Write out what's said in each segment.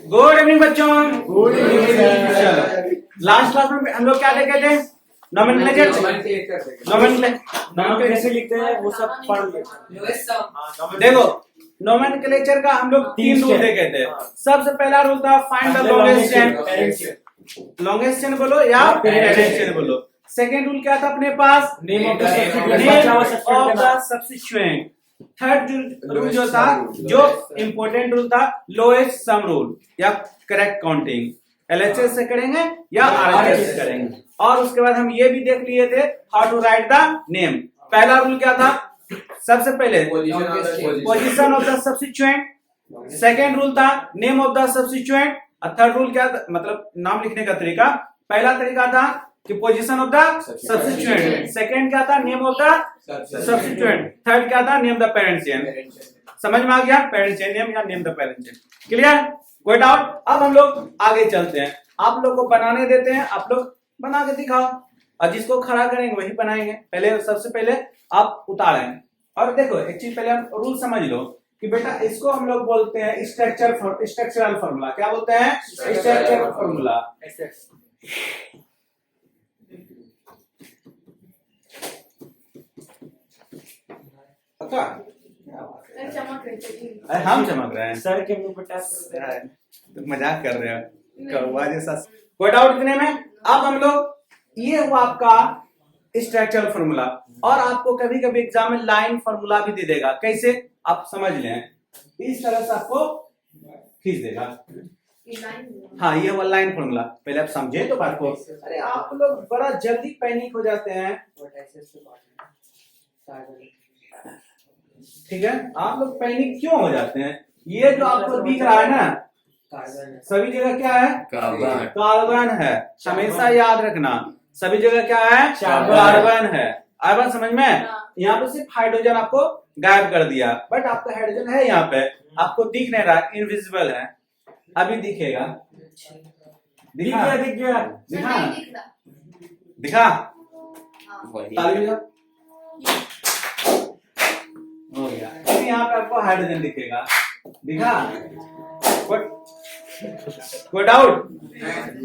Good evening बच्चों। Good evening चलो last class में हम लोग क्या देखे थे? नोमेनक्लेचर। नाम कैसे लिखते हैं वो सब पढ़ लेते। देखो नोमेनक्लेचर का हम लोग 3 रूल देखे थे। सबसे पहला रूल था find the longest chain. Longest chain बोलो या पेरेंट चेन बोलो। सेकेंड रूल क्या था अपने पास? Name of the substituent. Third rule जो था, जो इम्पोर्टेंट रूल था, लोएस्ट सम रूल या करेक्ट काउंटिंग। एलएचएस से करेंगे या आरएचएस से करेंगे। और उसके बाद हम ये भी देख लिए थे how to write the name. पहला रूल क्या था? सबसे पहले position of the substituent. Second rule था नेम ऑफ द सब्स्टिट्यूएंट। और थर्ड रूल क्या था? मतलब नाम लिखने का तरीका। पहला तरीका था कि position of the substituent. Second क्या था? Name of the substituent. Third क्या था? Name the parent chain. समझ में आ गया? पेरेंट चेन नेम या name the parent chain. Clear? कोई डाउट? अब हम लोग आगे चलते हैं। आप लोग को बनाने देते हैं, आप लोग बना के दिखाओ और जिसको खड़ा करेंगे वही बनाएंगे। पहले सबसे पहले आप उतारें और देखो एक चीज पहले आप रूल समझ लो कि बेटा इसको हम लोग बोलते हैं स्ट्रक्चरल फॉर्मूला। क्या बोलते हैं? Structural formula. पक्का? अरे हम चमक रहे हैं सर के मुंह पर टैप कर रहे हैं। तो मजाक कर रहे हो कौवा जैसा। कोई डाउट इतने में? अब हम लोग ये हुआ आपका स्ट्रक्चरल फॉर्मूला। और आपको कभी कभी एग्जाम में लाइन फॉर्मूला भी दे देगा। कैसे? आप समझ लें, इस तरह से आपको खींच देगा। हाँ ये हुआ लाइन फॉर्मूला। पहले आप समझे तो बात को। अरे आप लोग बड़ा जल्दी पैनिक हो जाते हैं। ठीक है, आप लोग पैनिक क्यों हो जाते हैं? ये जो आपको दिख रहा है ना, सभी जगह क्या है? कार्बन है। हमेशा याद रखना सभी जगह क्या है? कार्बन है। आया बात समझ में? यहाँ पे सिर्फ हाइड्रोजन आपको गायब कर दिया, बट आपका हाइड्रोजन है यहाँ पे, आपको दिख नहीं रहा, इनविजिबल है। अभी दिखेगा। दिखा दिख गया दिखा दिखा ताली बजाओ। हो गया। यहाँ पे आपको हाइड्रोजन दिखेगा। दिखा? कोई डाउट?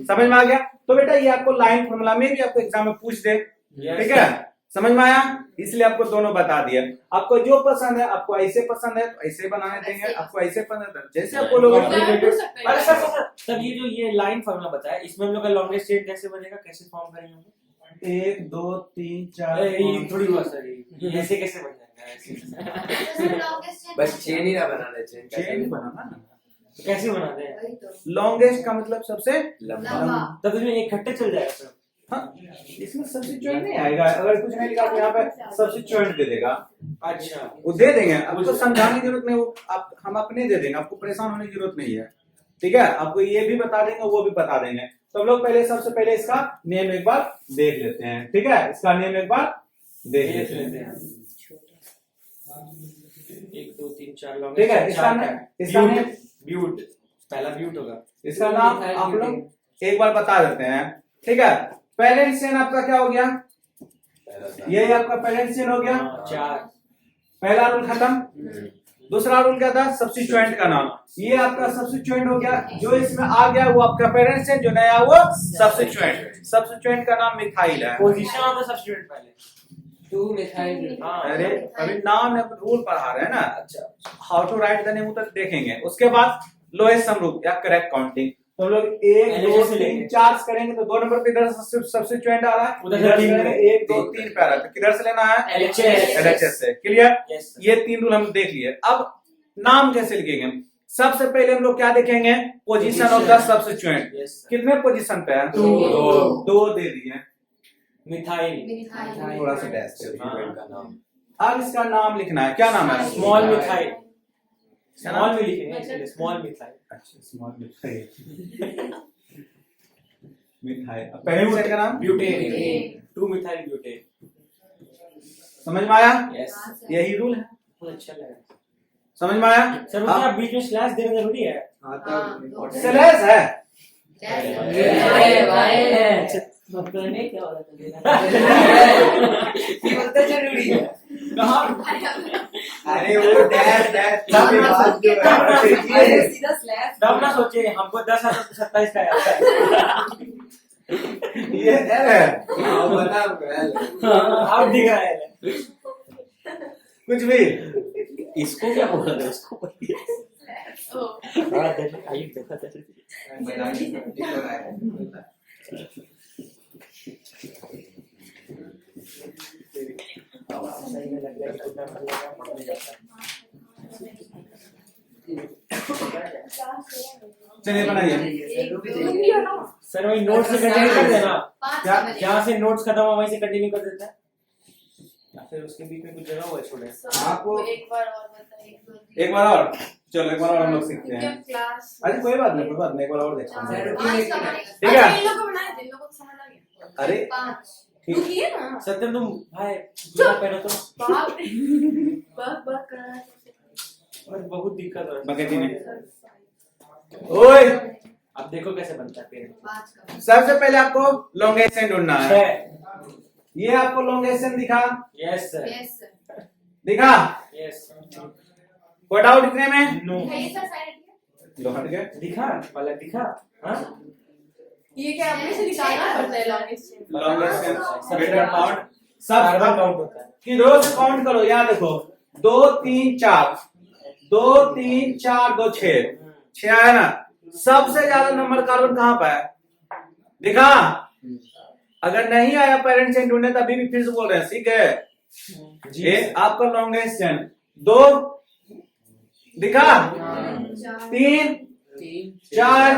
समझ में आ गया? तो बेटा ये आपको लाइन फॉर्मूला में भी आपको एग्जाम में पूछ दे। ठीक है, समझ में आया? इसलिए आपको दोनों बता दिया। आपको जो पसंद है, आपको ऐसे पसंद है तो ऐसे बनाने देंगे, आपको ऐसे पसंद है जैसे आप बोलोगे। अरे सर ये जो ये लाइन फॉर्मूला बताया, इसमें हम लोग का लॉन्गेस्ट चेन कैसे बनेगा, कैसे फॉर्म करेंगे? 1 2 3 4 थोड़ी बात सर ऐसे कैसे बन जाएगा? बस चेन ही ना बनाना, चेन बनाना ना। तो कैसे बनाते हैं? लॉन्गेस्ट का मतलब सबसे लंबा। तब इसमें एक खट्टे चल जाएगा सर। हाँ, इसमें सब्स्टिट्यूएंट नहीं आएगा। अगर कुछ नहीं लिखा तो यहाँ पे सब्स्टिट्यूएंट दे देगा। अच्छा वो दे देंगे, अब तो समझाने की जरूरत नहीं, वो आप हम अपने दे देंगे, आपको परेशान होने की जरूरत नहीं है। ठीक है, आपको ये भी बता देंगे वो भी बता देंगे। तो हम लोग पहले सबसे पहले इसका नेम एक बार देख लेते हैं। ठीक है, इसका नेम एक बार देख लेते हैं। 1 2 3 4 ठीक है, इसका नेम ब्यूट, पहला ब्यूट होगा। इसका नाम आप लोग एक बार बता देते हैं। ठीक है, पेरेंट चेन आपका क्या हो गया? ये आपका पेरेंट चेन हो गया। 4 पहला रूल खत्म। दूसरा रूल क्या था? सब्स्टिट्यूएंट का नाम। ये आपका सब्स्टिट्यूएंट हो गया। जो इसमें आ गया वो आपका पेरेंट चेन, जो नया वो सब्स्टिट्यूएंट। सब्स्टिट्यूएंट का नाम मिथाइल है। पोजीशन ऑफ द सब्स्टिट्यूएंट पहले 2 मिथाइल। अरे अभी नाम है, रूल पढ़ा रहे हैं ना। अच्छा, how to write the name तक देखेंगे। उसके बाद लोएस्ट सम रूल या करेक्ट काउंटिंग। तो हम लोग 1 2 3 4 करेंगे तो 2 नंबर पे इधर सब्स्टिट्यूएंट आ रहा है, उधर इधर 1 2 3 पे आ रहा है। तो किधर से लेना है? एलएचएस से। क्लियर? ये 3 रूल हम देख लिए। अब नाम कैसे लिखेंगे? सबसे पहले हम लोग क्या देखेंगे? Position of the substituent. कितने पोजीशन पे है? 2 दे दिए। मिथाइल थोड़ा सा डैश दे दिए। का नाम। अब इसका नाम लिखना है। क्या नाम है? Small methyl. स्मॉल में लिखेंगे, स्मॉल मिथाइल। अच्छा, स्मॉल मिथाइल। मिथाइल। पहले मिथाइल का नाम ब्यूटेन। 2 methyl butane. समझ में आया? यस, यही रूल है। बहुत अच्छा लगा। समझ में आया? सर उसमें आप बीच में स्लैश देना जरूरी है। स्लैश है। मतलब क्या हो रहा है? ये बहुत जरूरी है। कहाँ अरे वो डैश अरे सीधा स्लैश तब ना सोचे हमको 10,27 का आता है। ये है बता अब दिख रहा है कुछ भी। इसको क्या बोल रहे हो उसको ओ देखा था चलिए बनाइए। सर वही नोट से कंटिन्यू कर देना, क्या जहाँ से नोट्स खत्म हुआ वहीं से कंटिन्यू कर देता है, या फिर उसके बीच में कुछ जगह हुआ है छोड़े। आपको एक बार और बताइए, एक बार और, चलो एक बार और हम लोग सीखते हैं। क्लास अरे कोई बात नहीं, कोई बात नहीं, एक बार और देखते हैं। ठीक ठीक है। इन लोगों को बनाए, इन लोगों को समझ आ गया। अरे 5 ठीक। तू किए ना। सत्यम तुम भाई जूता पहनो तो, बाप रे बात कर रहा है और बहुत दिक्कत हो रहा बकेटी में ओए, है। अब देखो कैसे बनता है पेन। 5 का सबसे पहले आपको लॉन्गेशन ढूंढना है। 6। ये आपको लॉन्गेशन दिखा, यस सर, यस सर। दिखा यस कोट आउट इतने में नो, कैसा साइड लो हट गए। दिखा वाला दिखा। हाँ ये क्या अपने से निकालना पड़ता है लॉन्गेस्ट लॉन्गेशन बेटर काउंट सब कार्बन काउंट होता है। कि रोज काउंट करो। यहाँ देखो 2 3 4 2 3 4 2 6 6 आया ना। सबसे ज्यादा नंबर कार्बन कहाँ पे है दिखा। अगर नहीं आया पेरेंट्स चेन ढूंढने तभी भी फिर से बोल रहे हैं, ठीक है। जी ये आपका लॉन्गेस्ट चेन 2 दिखा, 3 4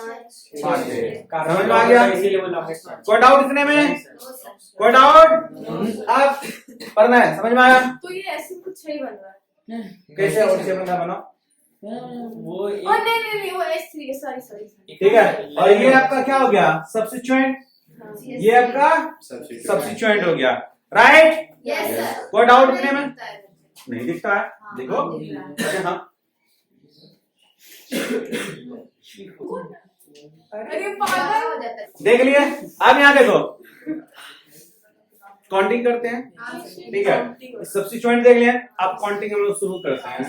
5 समझ में आ गया। इसीलिए वो लॉन्गेस्ट है। कोट आउट इतने में कोट आउट अब पढ़ना है, समझ में आया। तो ये ऐसे कुछ सही बन रहा है। कैसे और से बंदा बनाओ, वो एक, और नहीं वो S3 है, सॉरी ठीक है। और ये आपका क्या हो गया, सब्स्टिट्यूएंट। ये आपका सब्स्टिट्यूएंट हो गया, राइट। Yes sir. कोट आउट इतने में नहीं दिखता है, देखो। अच्छा हाँ, अरे पागल हो जाता है। देख लिए। अब यहाँ देखो काउंटिंग करते हैं, ठीक है। सब्स्टिट्यूएंट देख लिया, अब काउंटिंग हम लोग शुरू करते हैं।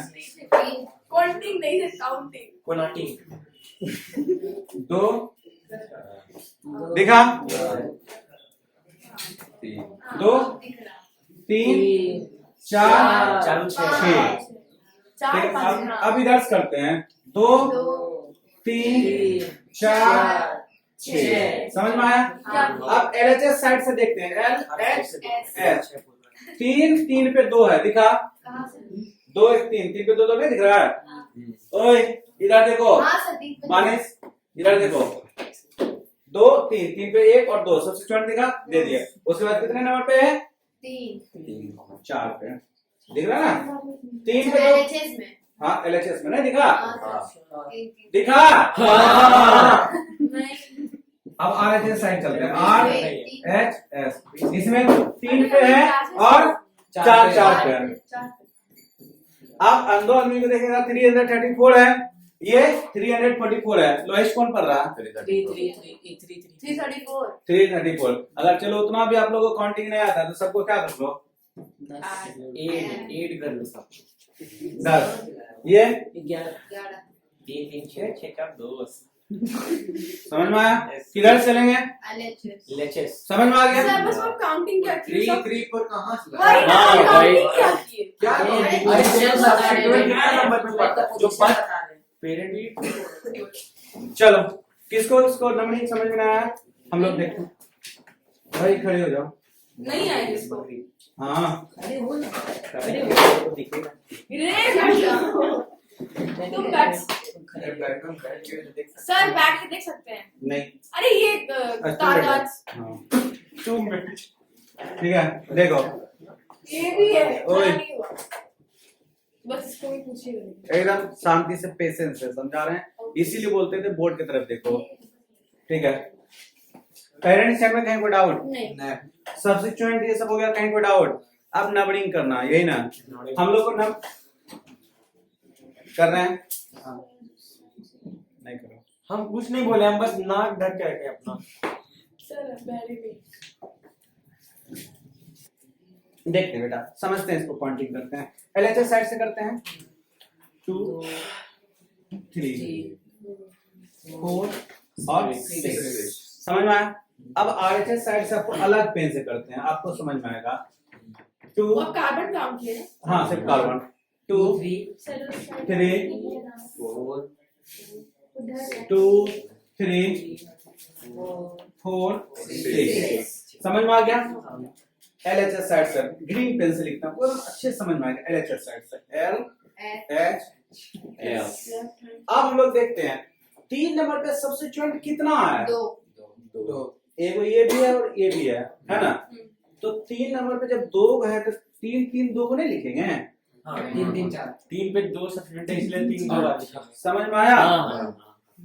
काउंटिंग नहीं है, काउंटिंग। कोनाटी 2 दिखा, 2 3 4 चालू 6 चार ठीक, 5 अब इधर से करते हैं 2 3 4 6 समझ में आया। क्या? अब LHS साइड से देखते हैं, LHS 3 पे 2 है दिखा, कहाँ से? 2 1 3 पे 2 नहीं दिख रहा है। ओए इधर देखो हाँ सर, मानिस, इधर देखो 2 3 पे 1 और 2 सब्स्टिट्यूएंट दिखा, दे दिया। उसके बाद कितने नंबर पे है, 3 4 पे दिख रहा है ना। 3 पे 2 LHS में। हाँ LHS में नहीं दिखा, हाँ, तीन। दिखा। नहीं। अब RHS साइड चलते हैं, RHS इसमें 3 अरे, पे है और 4 पे है। चार। अब अंदो आदमी को देखेगा 334 है, ये 344 है। लोएस्ट कौन पढ़ रहा है, 334। 334। अगर चलो उतना भी आप लोगों को काउंटिंग नहीं आता तो सबको क्या कर लो, 8 कर लो सब। 10। ये 11। 3 3 6 6 4 2 समझ में आया। किधर चलेंगे, LHS। लेचेस। समझ में आ गया। सर बस हम काउंटिंग क्या किए सब? 3 पर कहाँ से वही ना, हाँ, काउंटिंग वही। क्या किए? क्या पेरेंट भी चलो किसको किसको नंबरिंग समझ में आया, हम लोग देखते हैं। भाई खड़े हो जाओ। नहीं आएंगे इसको। हाँ रे तुम बैठ, सर बैठ के देख सकते हैं। नहीं, अरे ये तादाद हाँ 2 मिनट, ठीक है। देखो ये भी है, ओए। हाँ, नहीं हुआ। बस इसको भी पूछिए। एकदम शांति से, पेशेंस से समझा रहे हैं, इसीलिए बोलते थे बोर्ड की तरफ देखो, ठीक है। पेरेंट्स चेक में कहीं कोई डाउट, नहीं। सब्स्टिट्यूएंट ये सब हो गया, कहीं कोई डाउट। अब नंबरिंग करना, यही ना हम लोग को नंबर कर रहे हैं। हाँ। नहीं करो, हम कुछ नहीं बोले, हम बस नाक ढक के रखे अपना। सर वेरी देखते हैं बेटा, समझते हैं इसको, काउंटिंग करते हैं। LHS साइड से करते हैं 2 3 4 और 6 समझ में आया। अब RHS साइड से आपको अलग पेन से करते हैं, आपको समझ में आएगा 2 और कार्बन काउंट किया हाँ सिर्फ कार्बन 2 3 2 3 4 6 समझ में आ गया। LHS साइड से ग्रीन पेन से लिखना पूरा अच्छे समझ में आएगा। LHS साइड से LHS। अब हम लोग देखते हैं 3 नंबर पे सब्स्टिट्यूएंट कितना है? 2। एगो ये भी है और ये भी है ना। तो 3 नंबर पे जब 2 है तो 3 3 2 को नहीं लिखेंगे। हाँ, 3 3 4 3 पे 2 सब्स्टिट्यूएंट है इसलिए 3 2 आ लिखा। समझ में आया। हाँ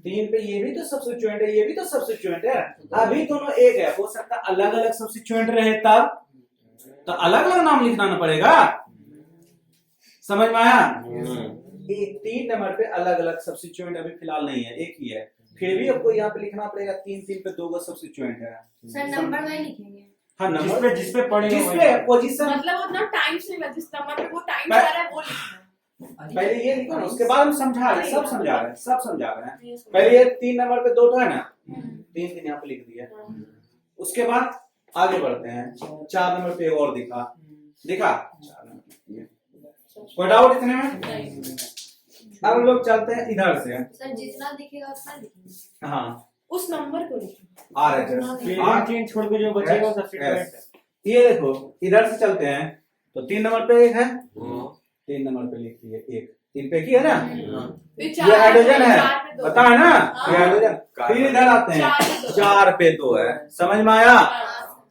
3 पे ये भी तो सब्स्टिट्यूएंट है, ये भी तो सब्स्टिट्यूएंट है। अभी दोनों एक है, हो सकता है अलग अलग सब्स्टिट्यूएंट रहे तब तो अलग अलग नाम लिखना ना पड़ेगा। समझ में आया। 3 नंबर पे अलग अलग सब्स्टिट्यूएंट अभी फिलहाल नहीं है, एक ही है, फिर भी आपको यहाँ पे लिखना पड़ेगा 3 3 पे 2 का सब्स्टिट्यूएंट है। सर नंबर में लिखेंगे। हाँ नंबर जिस पे पढ़ेगा जिसपे पोजीशन मतलब उतना टाइम से जिस नंबर पे वो टाइम आ रहा है वो लिखना है। पहले ये लिखो ना, उसके बाद हम समझा रहे हैं, सब समझा रहे हैं। पहले ये 3 नंबर पे 2 है ना, 3 3 यहाँ पे लिख दिया। उसके बाद आगे बढ़ते हैं 4 नंबर पे और दिखा 4 नंबर। कोई डाउट इतने में? अब हम लोग चलते हैं इधर से। सर जितना दिखेगा उतना लिखेंगे। हाँ उस नंबर को लिखेंगे। RHS चेंज छोड़ के जो बचेगा वो सब्स्टिट्यूएंट है। ये देखो इधर से चलते हैं तो 3 नंबर पे 1 है, 3 नंबर पे लिख दिए 1, 3 पे 1 ही है ना। ये हाइड्रोजन है, पता है ना ये हाइड्रोजन। फिर इधर आते हैं 4 पे 2 है। समझ में आया।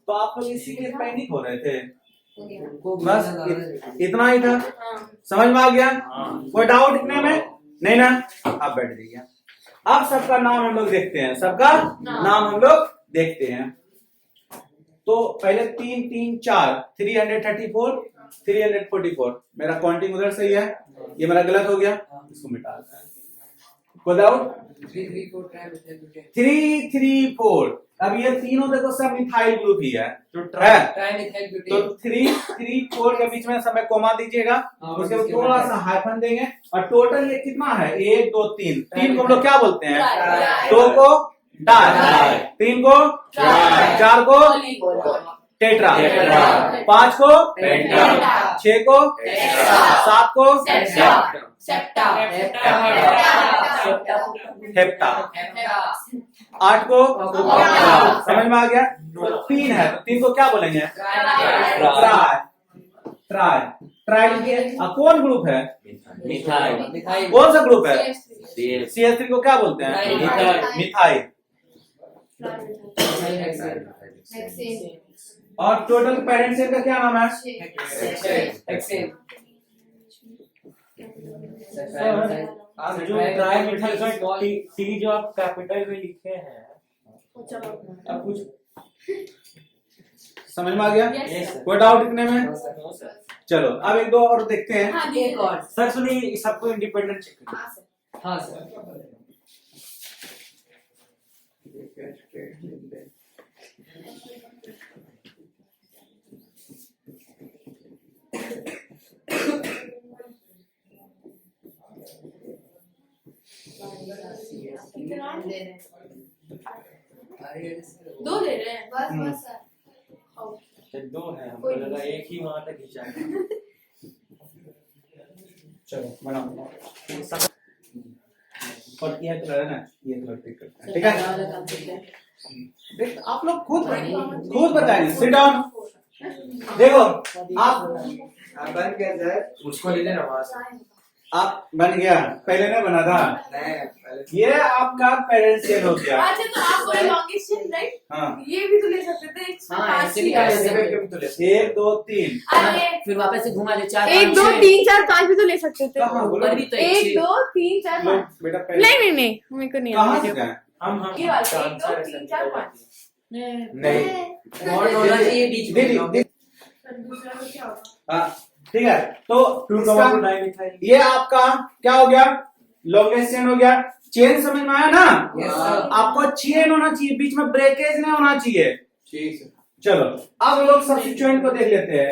तो आप लोग इसीलिए पैनिक हो रहे थे, बस इतना ही था। समझ में आ गया। कोई डाउट इतने में नहीं ना। आप बैठ जाइए। अब सबका नाम हम लोग देखते हैं, सबका नाम हम लोग देखते हैं। तो पहले 3 3 4 334 344 मेरा काउंटिंग उधर सही है, ये मेरा गलत हो गया, इसको मिटा देते हैं। कोई डाउट? 334 अब ये तीनों देखो सब मिथाइल ग्रुप ही है तो 3 3 4 के बीच में सब में कोमा दीजिएगा, उसके बाद थोड़ा सा हाइफन देंगे और टोटल ये कितना है 1 2 3 3 को हम लोग क्या बोलते हैं? 2 को डाई, 3 को 4 को टेट्रा, 5 को पेंटा, 6 को 7 को हेप्टा, 8 को समझ में आ गया। तो 3 है तो 3 को क्या बोलेंगे? ट्राई। ट्राई ट्राई लिखिए। कौन ग्रुप है? मिथाइल। कौन सा ग्रुप है? CH3 को क्या बोलते हैं? मिथाइल। और टोटल पेरेंट सेल का क्या नाम है? जो ट्राई मिथाइल का टी जो आप कैपिटल में लिखे हैं अब कुछ समझ में आ गया। कोई डाउट इतने में? चलो अब 1 2 और देखते हैं। हाँ, एक और सर सुनिए सबको इंडिपेंडेंट चेक करिए। हाँ सर कितना ले रहे हैं? 2 ले रहे हैं बस बस सर। 2 है, हमको लगा एक ही वहां तक खींचा है। चलो बनाओ। और ये कलर है ना, ये कलर पिक करते हैं, ठीक है। देख आप लोग खुद बताएंगे। Sit down. देखो आप बन गया सर, उसको ले लेना वहां से। आप बन गया, पहले नहीं बना था। ये आपका पेरेंट्स सेल हो गया। अच्छा तो आप बोले लॉन्गेस्ट चेन राइट? हाँ ये भी तो ले सकते थे। हाँ, 5 ऐसे ही भी है। ऐसे भी 1 2 3 अरे फिर वापस से घुमा दे 4 1 2 3 4 5 भी तो ले सकते थे। कहाँ बोलो? ऊपर भी तो 1 2 3 4 लो 5 बेटा पहले नहीं नहीं नहीं मेरे को नहीं कहाँ आता से गए? हम ये वाला 1 2 3 4 5 नहीं और होना चाहिए बीच दीदी में। दूसरा तो क्या होगा? हाँ ठीक है। तो 2 इसका डाइमिथाइल ये आपका क्या हो गया? लॉन्गेस्ट चेन हो गया। चेन समझ में आया ना? Yes, sir. आपको चेन होना चाहिए, बीच में ब्रेकेज नहीं होना चाहिए। ठीक है। चलो अब लोग सब्स्टिट्यूएंट को देख लेते हैं।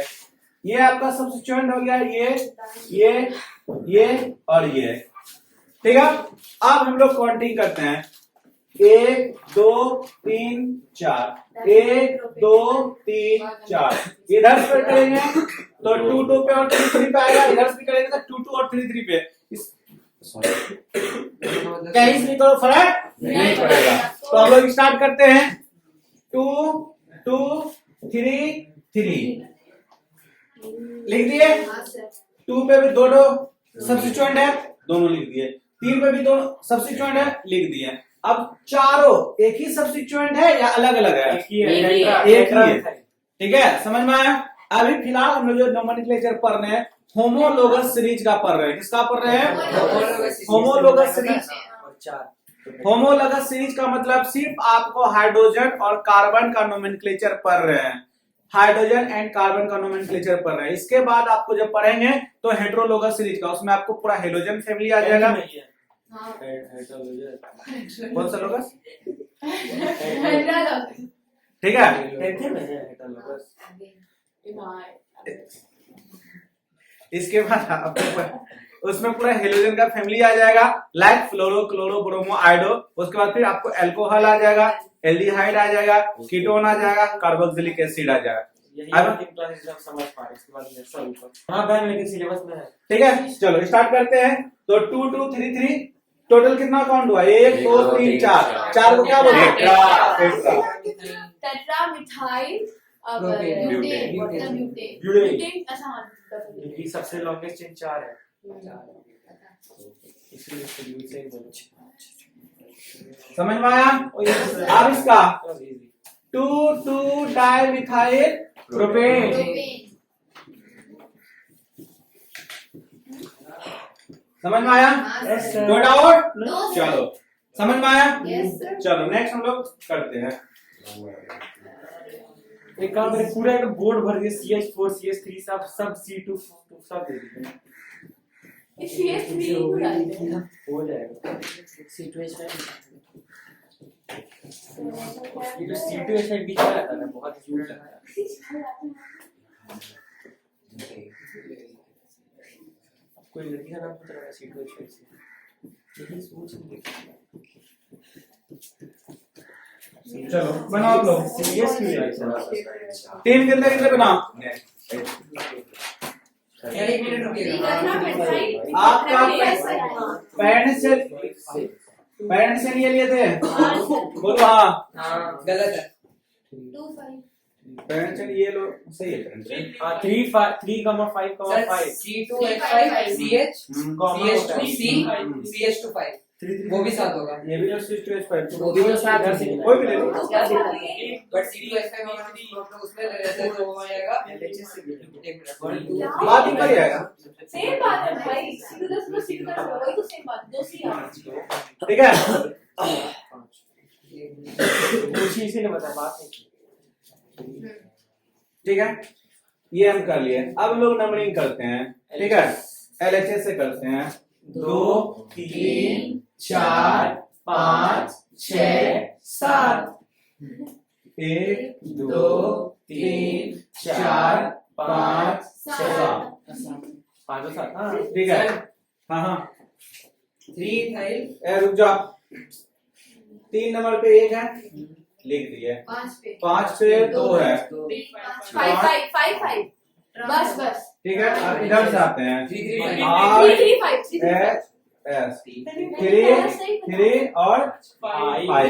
ये आपका सब्स्टिट्यूएंट हो गया, ये और ये। ठीक है, अब हम लोग काउंटिंग करते हैं, 1 2 3 4, 1 2 3 4। इधर से करेंगे तो 2 2 पे और 3 3 पे आएगा, इधर से करेंगे तो 2 2 और 3 3 पे। कहीं से तो फर्क नहीं पड़ेगा। तो हम लोग स्टार्ट करते हैं, 2 2 3 3 लिख दिए। 2 पे भी दो सब्स्टिट्यूएंट है, दोनों लिख दिए। 3 पे भी दो सब्स्टिट्यूएंट है, लिख दिए। अब चारों एक ही सब्स्टिट्यूएंट है या अलग अलग है? एक ही है। एक ही है। ठीक है, समझ में आया? अभी फिलहाल हम लोग जो नोमेनक्लेचर पढ़ रहे हैं, होमोलोगस सीरीज का पढ़ रहे हैं। किसका पढ़ रहे हैं? Homologous series. होमोलोगस सीरीज का मतलब सिर्फ आपको हाइड्रोजन और कार्बन का नोमेनक्लेचर पढ़ रहे हैं, हाइड्रोजन एंड कार्बन का नोमेनक्लेचर पढ़ रहे हैं। इसके बाद आपको जब पढ़ेंगे तो हेटेरोलोगस सीरीज का, उसमें आपको पूरा हेलोजन फैमिली आ जाएगा। कौन सा लोगस? ठीक है, इसके बाद आपको उसमें पूरा हेलोजन का फैमिली आ जाएगा, like fluoro chloro bromo iodo. उसके बाद फिर आपको अल्कोहल आ जाएगा, एल्डिहाइड आ जाएगा, कीटोन आ जाएगा, कार्बोक्सिलिक एसिड आ जाएगा। समझ पा रहे, इसके बाद में सब हाँ बहन लेकिन सिलेबस में है। ठीक है, चलो स्टार्ट करते हैं। तो 2 2 3 3 टोटल कितना काउंट हुआ? 1 2 3 4। 4 को क्या बोलते हैं? टेट्रा मिथाइल क्योंकि सबसे लॉन्गेस्ट चेन 4 है, इसलिए शेड्यूल से बोलो। समझ में आया? अब इसका 2 2 डाई मिथाइल प्रोपेन। समझ में आया? No doubt? चलो समझ में आया? चलो नेक्स्ट हम लोग करते हैं। एक काम करें, पूरा एक बोर्ड भर दिए, CH4 CH3 सब C2 सब दे दीजिए, हो जाएगा। ये जो C2H5 बीच में रहता है ना, बहुत यूज लगता है। कोई लड़की का नाम पता लगा C2H5 से, लेकिन सोच नहीं चलो बनाओ आप लोग। सीरियस क्यों है ऐसा? 3 के अंदर कितने बनाओ? यार एक मिनट रुकिएगा। आपका पेरेंट्स से ये लिए थे, बोलो हाँ। गलत है। पेरेंट्स ये लो सही है। हाँ 3 5 3,5,5 C2H5 CH CH2C CH2 वो भी साथ होगा। ये भी जो C2H5 वो भी तो साथ है। कोई भी ले लो। बट C2H5 उसमें रहता तो हो जाएगा। बात ही कर आएगा। सेम बात है भाई, C2 वही तो सेम बात, दो सी आ। ठीक है, कुछ इसीलिए बता बात नहीं। ठीक है, ये हम कर लिए। अब हम लोग नंबरिंग करते हैं। ठीक है, LHS से करते हैं। 2 3 4 5 6 7। 1 2 3 4 5 6 5 7 हाँ ठीक है। हाँ हाँ 3 इथाइल। रुक जाओ, 3 नंबर पे 1 है, लिख दिए। 5 पे 2 है। 5 बस बस। ठीक है, अब इधर से आते हैं। 3 S 3 और 5।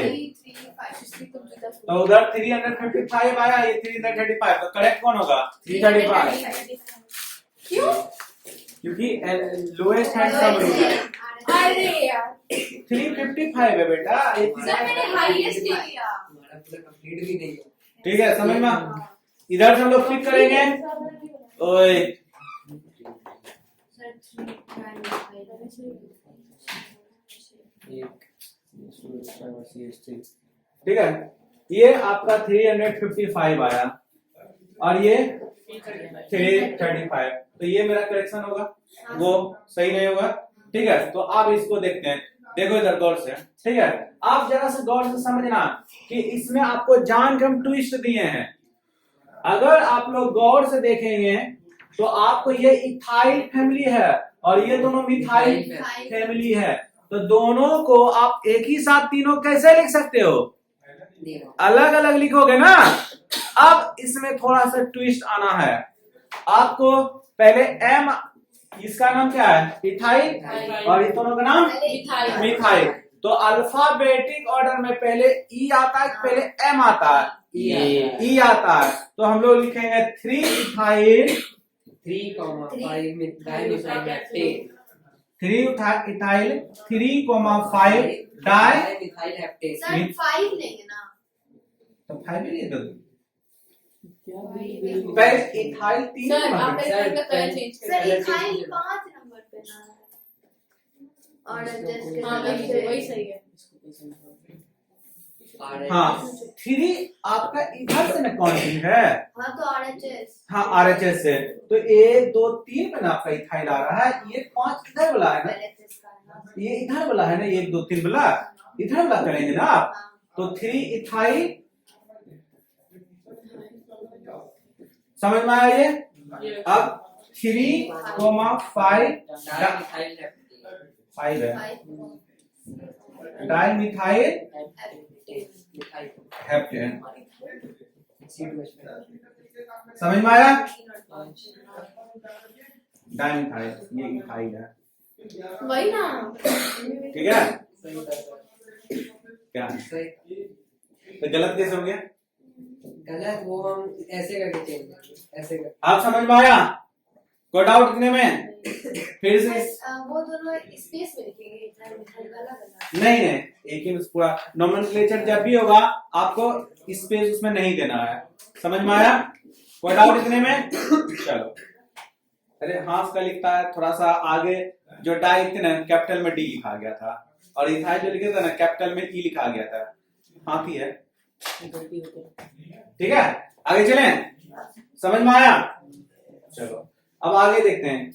तो उधर 355 आया, ये 335। तो करेक्ट कौन होगा? 335 क्यों? क्योंकि लोएस्ट हैंड सब रूल है। अरे यार 355 है बेटा। सर मैंने हाईएस्ट ले लिया। हमारा पूरा कंप्लीट भी नहीं है। ठीक है, समझ में? इधर से हम लोग फ्लिप करेंगे। ओए ठीक है, ये आपका 355 आया और ये 335। तो ये मेरा करेक्शन होगा, वो सही नहीं होगा। ठीक है, तो आप इसको देखते हैं। देखो इधर गौर से। ठीक है, आप जरा से गौर से समझना कि इसमें आपको जान के हम ट्विस्ट दिए हैं। अगर आप लोग गौर से देखेंगे तो आपको ये इथाइल फैमिली है और ये दोनों मिथाइल फैमिली है, तो दोनों को आप एक ही साथ तीनों कैसे लिख सकते हो? अलग अलग लिखोगे ना। अब इसमें थोड़ा सा ट्विस्ट आना है आपको। पहले एम, इसका नाम क्या है? इथाइल, और इस दोनों का नाम मिथाइल। तो अल्फाबेटिक ऑर्डर में पहले ई आता है, पहले एम आता है? ई आता है। तो हम लोग लिखेंगे 3 ethyl 3,5 dimethyl heptane. 3 ethyl 3,5 di methyl heptane. Sir 5 लेंगे ना, तो 5 ही दे दो। पहले इथाइल 3 सर नंबर आप पे। पेपर का कलर चेंज सर, कर इथाइल 5 नंबर पे ना है और जस्ट हाँ, वही सही है। हाँ 3 आपका इधर से ना काउंटिंग है। हाँ तो आरएचएस, हाँ आरएचएस से, तो 1 2 3 पे ना आपका इथाइल आ रहा है। ये 5 इधर वाला है ना, एलएचएस का है ना। ये इधर वाला है ना, 1 2 3 वाला इधर वाला करेंगे ना आप। हाँ। तो 3 इथाइल, समझ में आया ये? अब 3,5 डाइमिथाइल हेप्टेन। 5 है 5 di methyl methyl heptane. C2H5। समझ में आया? डाई मिथाइल, ये इथाइल है, वही ना। ठीक है? क्या सही। तो गलत कैसे हो गया? गलत वो हम ऐसे करके चेंज करेंगे, ऐसे कर। आप समझ में आया? कोई डाउट इतने में? फिर से वो दोनों स्पेस में लिखेंगे, इथाइल मिथाइल वाला अलग। नहीं नहीं, एक ही पूरा नोमेनक्लेचर जब भी होगा आपको स्पेस उसमें नहीं देना है। समझ में आया? कोई डाउट इतने में? चलो, अरे हाफ का लिखता है थोड़ा सा आगे, जो डाई थे ना कैपिटल में डी लिखा गया था, और इथाइल जो लिखे थे ना कैपिटल में ई लिखा गया था। हाथी है, ठीक है? आगे चलें? समझ में आया? चलो अब आगे देखते हैं।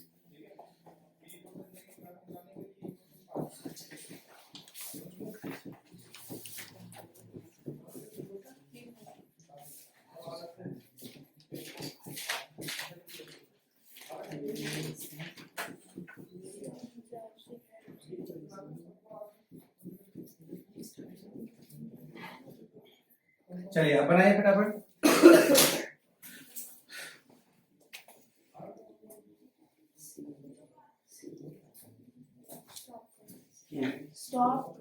चलिए अब बनाइए फटाफट। स्टॉप